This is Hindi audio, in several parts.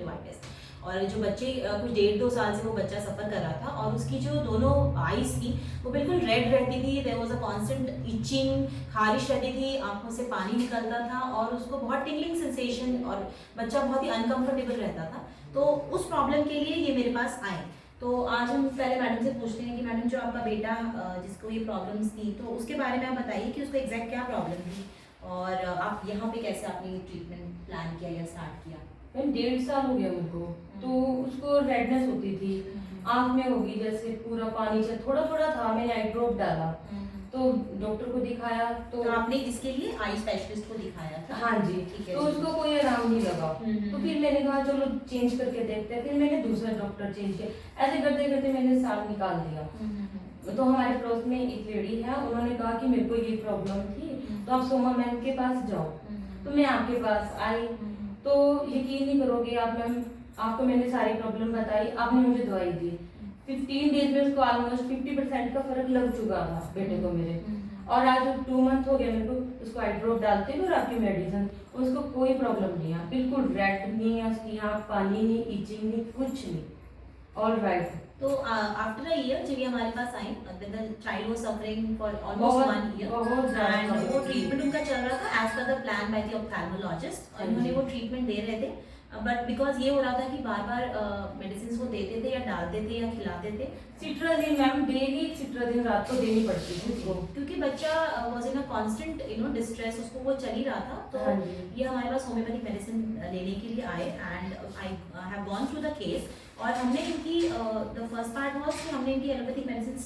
कंजक्टिवाइटिस। और जो बच्चे कुछ 1.5-2 साल से वो बच्चा सफ़र कर रहा था और उसकी जो दोनों आईज थी वो बिल्कुल रेड रहती थी, there was a constant itching, खारिश रहती थी, आंखों से पानी निकलता था और उसको बहुत टिंगलिंग सेंसेशन और बच्चा बहुत ही अनकंफर्टेबल रहता था। तो उस प्रॉब्लम के लिए ये मेरे पास आए। तो आज हम पहले मैडम से पूछते हैं कि मैडम जो आपका बेटा जिसको ये प्रॉब्लम्स थी तो उसके बारे में आप बताइए कि उसको एग्जैक्ट क्या प्रॉब्लम थी और आप यहाँ पे कैसे आपने ट्रीटमेंट प्लान किया या स्टार्ट किया। मैम 1.5 साल हो गया मेरे को, तो उसको रेडनेस होती थी, आंख में होगी जैसे पूरा पानी से थोड़ा थोड़ा था। मैंने आई ड्रॉप डाला तो डॉक्टर को दिखाया तो आपने इसके लिए आई स्पेशलिस्ट को दिखाया था। हाँ जी, ठीक है। तो उसको कोई आराम नहीं लगा। तो फिर मैंने कहा चलो चेंज करके देखते हैं। फिर मैंने दूसरा डॉक्टर चेंज किया। ऐसे करते करते मैंने साल निकाल दिया। तो हमारे पड़ोस में एक लेडी है, उन्होंने कहा कि मेरे को ये प्रॉब्लम थी तो आप सोमा मैम के पास जाओ। तो मैं आपके पास आई तो यकीन नहीं करोगे आप मैम, आपको मैंने सारी प्रॉब्लम बताई, आपने मुझे दवाई दी। 15 डेज में उसको ऑलमोस्ट 50% का फर्क लग चुका था बेटे को मेरे। और आज 2 मंथ हो गया मेरे को उसको आई ड्रॉप डालते हुए और आपकी मेडिसिन, उसको कोई प्रॉब्लम नहीं है, बिल्कुल रेड नहीं है उसकी आँख, पानी नहीं, इचिंग नहीं, कुछ नहीं, ऑल राइट। तो आफ्टर अ ईयर जब ये हमारे पास आई, the child was suffering for almost 1 year and वो ट्रीटमेंट उनका चल रहा था as per the plan by the ophthalmologist और उन्होंने वो ट्रीटमेंट दे रहे थे। बट बिकॉज ये हो रहा था कि बार बार मेडिसिन वो देते थे या डालते थे या खिलाते थे। सिट्राजिन मैम डेली सिट्राजिन रात को देनी पड़ती थी उसको, क्योंकि बच्चा was in a constant distress, उसको वो चल ही रहा था। तो ये हमारे पास होम्योपैथिक मेडिसिन लेने के लिए आए and I have gone through the case. और हमने इनकी द फर्स्ट पार्ट वाज कि हमने इनकी एलोपैथिक मेडिसिन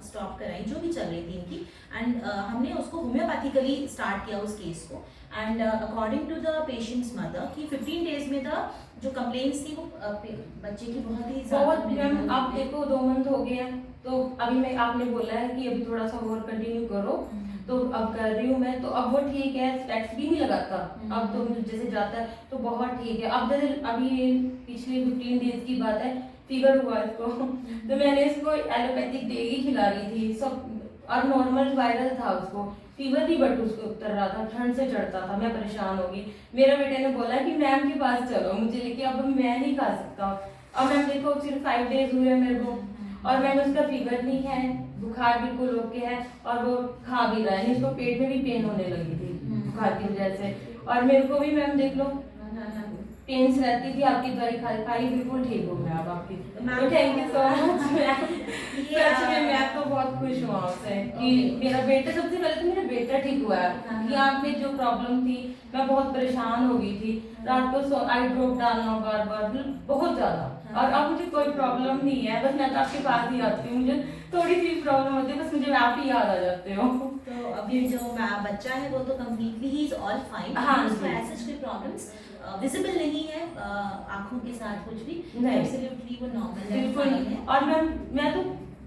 स्टॉप कराई जो भी चल रही थी इनकी एंड हमने उसको होम्योपैथिकली स्टार्ट किया उस केस को। And according to the patient's mother कि 15 डेज में द जो कंप्लेंट्स थी वो बच्चे की बहुत मैम, आप देखो 2 मंथ हो गए हैं तो अभी मैं आपने बोला है कि अभी थोड़ा सा और कंटिन्यू करो तो अब कर रही हूँ मैं, तो अब वो ठीक है, स्पेक्स भी नहीं लगाता अब तो जैसे जाता है तो बहुत ठीक है। अब जैसे अभी पिछले 15 डेज की बात है, फीवर हुआ इसको तो मैंने इसको एलोपैथिक देगी खिला रही थी सब और नॉर्मल वायरल था उसको, फीवर भी बट उसको उतर रहा था, ठंड से चढ़ता था, मैं परेशान हो गई। मेरे बेटे ने बोला कि मैम के पास चलो मुझे लेके, अब मैं नहीं खा सकता। अब मैम देखो सिर्फ 5 डेज हुए मेरे को और मैम उसका फीवर नहीं है, बुखार बिल्कुल ओके है और वो खा भी रहा है, उसको पेट में भी पेन होने लगी थी बुखार की वजह से। और मेरे को भी मैम देख लो पेन्स रहती थी, आपकी दवाई खाई बिल्कुल ठीक हो गया अब आपकी। तो thank you so much ma'am, सच में मैं तो बहुत खुश हूँ आपसे कि मेरा बेटा, सबसे पहले तो मेरा बेटा ठीक हुआ है कि आँख में जो प्रॉब्लम थी मैं बहुत परेशान हो गई थी, रात को आई ड्रॉप डालना बार बार बहुत ज्यादा, और अब मुझे कोई प्रॉब्लम नहीं है, बस मैं तो आपके पास ही आती हूँ, मुझे थोड़ी सी प्रॉब्लम होती है बस मुझे आप ही याद आ जाते हो। तो अभी जो बच्चा है वो तो completely he is all fine. हाँ, उसको ऐसे कोई प्रॉब्लम्स विजिबल नहीं है आंखों के साथ कुछ भी नहीं, एब्सोल्युटली वो नॉर्मल है, फाइन है। और मैं तो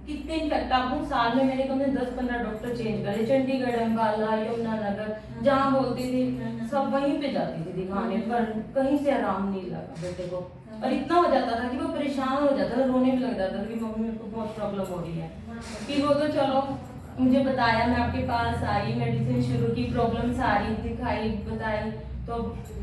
कितने इनफेक्ट आपको साल में मैंने कम से 10-15 डॉक्टर चेंज करे, चंडीगढ़, अम्बाला, यमुनानगर, जहाँ बोलती थी सब वहीं पे जाती थी दिखाने, पर कहीं से आराम नहीं लगा बेटे को। और इतना हो जाता था कि वो परेशान हो जाता था, रोने भी लग जाता था कि मम्मी मेरे को बहुत प्रॉब्लम हो रही है। फिर वो तो चलो मुझे बताया, मैं आपके पास आई, मेडिसिन शुरू की, प्रॉब्लम सारी दिखाई बताई तो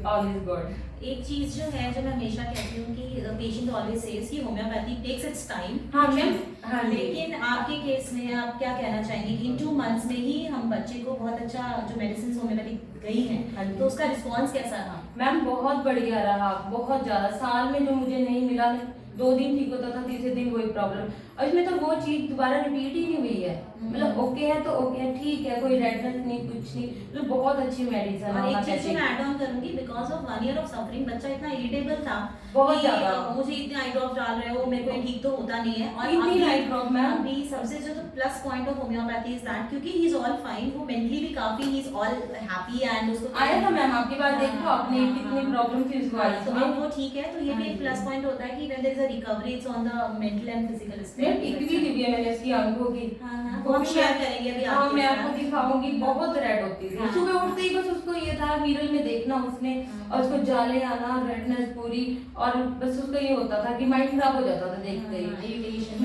ऑल इज गुड। एक चीज जो है जो मैं हमेशा कहती हूँ कि पेशेंट ऑलवेज सेज कि होम्योपैथी टेक्स इट्स टाइम। हाँ मैम, हाँ लेकिन आपके केस में आप क्या कहना चाहेंगे कि इन 2 मंथ्स में ही हम बच्चे को बहुत अच्छा जो मेडिसिन होम्योपैथी गई हैं तो उसका रिस्पॉन्स कैसा रहा? मैम बहुत बढ़िया रहा, बहुत ज्यादा। साल में जो मुझे नहीं मिला, 2 दिन ठीक होता था, तीसरे दिन वही प्रॉब्लम, और इसमें तो वो चीज दोबारा रिपीट ही नहीं हुई है। मतलब ओके है तो ओके है, ठीक है, कोई रेडनेस नहीं, कुछ नहीं, मतलब बहुत अच्छी मेडिसिन है। और एक चीज मैं ऐड ऑन करूंगी, because of 1 year of suffering बच्चा इतना इरिटेबल था बहुत ज्यादा, मुझे इतने आई ड्रॉप डाल रहे हो, मेरे को ठीक तो होता नहीं है। और इतनी आई ड्रॉप मैम, अभी सबसे जो plus point of homeopathy is that क्योंकि ही इज ऑल फाइन, वो मेंटली भी काफी he is all happy and उसको आया था मैम आपके पास, देखो आपने कितनी प्रॉब्लम थी उसको आई, तो अब वो ठीक है। तो ये भी एक प्लस पॉइंट होता है कि when there is a recovery it's on the mental and physical state. एक भी दी है मैंने इसकी आंखों की, वो हम शेयर करेंगे अभी हाँ मैं आपको दिखाऊंगी, बहुत रेड होती थी। सुबह उठते ही बस उसको ये था मिरर में देखना उसने और उसको जाले आना, रेडनेस पूरी, और बस उसका ये होता था कि माइंड खराब हो जाता था देखते ही, इरिटेशन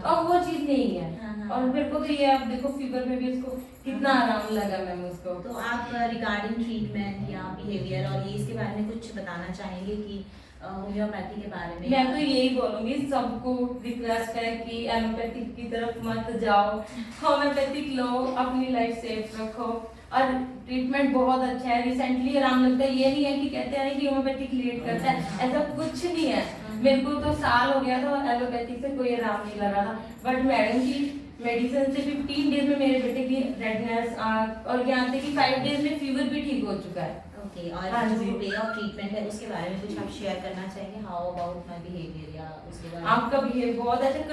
अब वो चीज नहीं है। हाँ। और मेरे को तो ये आप देखो फीवर में भी इसको कितना आराम लगा मैम उसको। तो आप रिगार्डिंग ट्रीटमेंट या बिहेवियर और ये इसके बारे में कुछ बताना चाहेंगे कि होम्योपैथी के बारे में? मैं तो यही बोलूंगी सबको, रिक्वेस्ट है कि एलोपैथिक की तरफ मत जाओ, होम्योपैथिक लो, अपनी लाइफ सेफ रखो। और ट्रीटमेंट बहुत अच्छा है, रिसेंटली आराम लगता है। ये नहीं है कि कहते हैं कि होम्योपैथिक लेट करता है, ऐसा कुछ नहीं है। मेरे को तो साल हो गया था एलोपैथिक से कोई आराम नहीं लगा था, बट मैडम की मेडिसिन से 15 डेज में मेरे बेटे की रेडनेस और यहाँ तक कि 5 डेज में फीवर भी ठीक हो चुका है। ओके, और हाँ जो जी। वे ऑफ ट्रीटमेंट है उसके बारे में कुछ आप शेयर करना चाहेंगे? हाउ अबाउट माय बिहेवियर या उसके बारे में? आपका बिहेव बहुत अच्छा।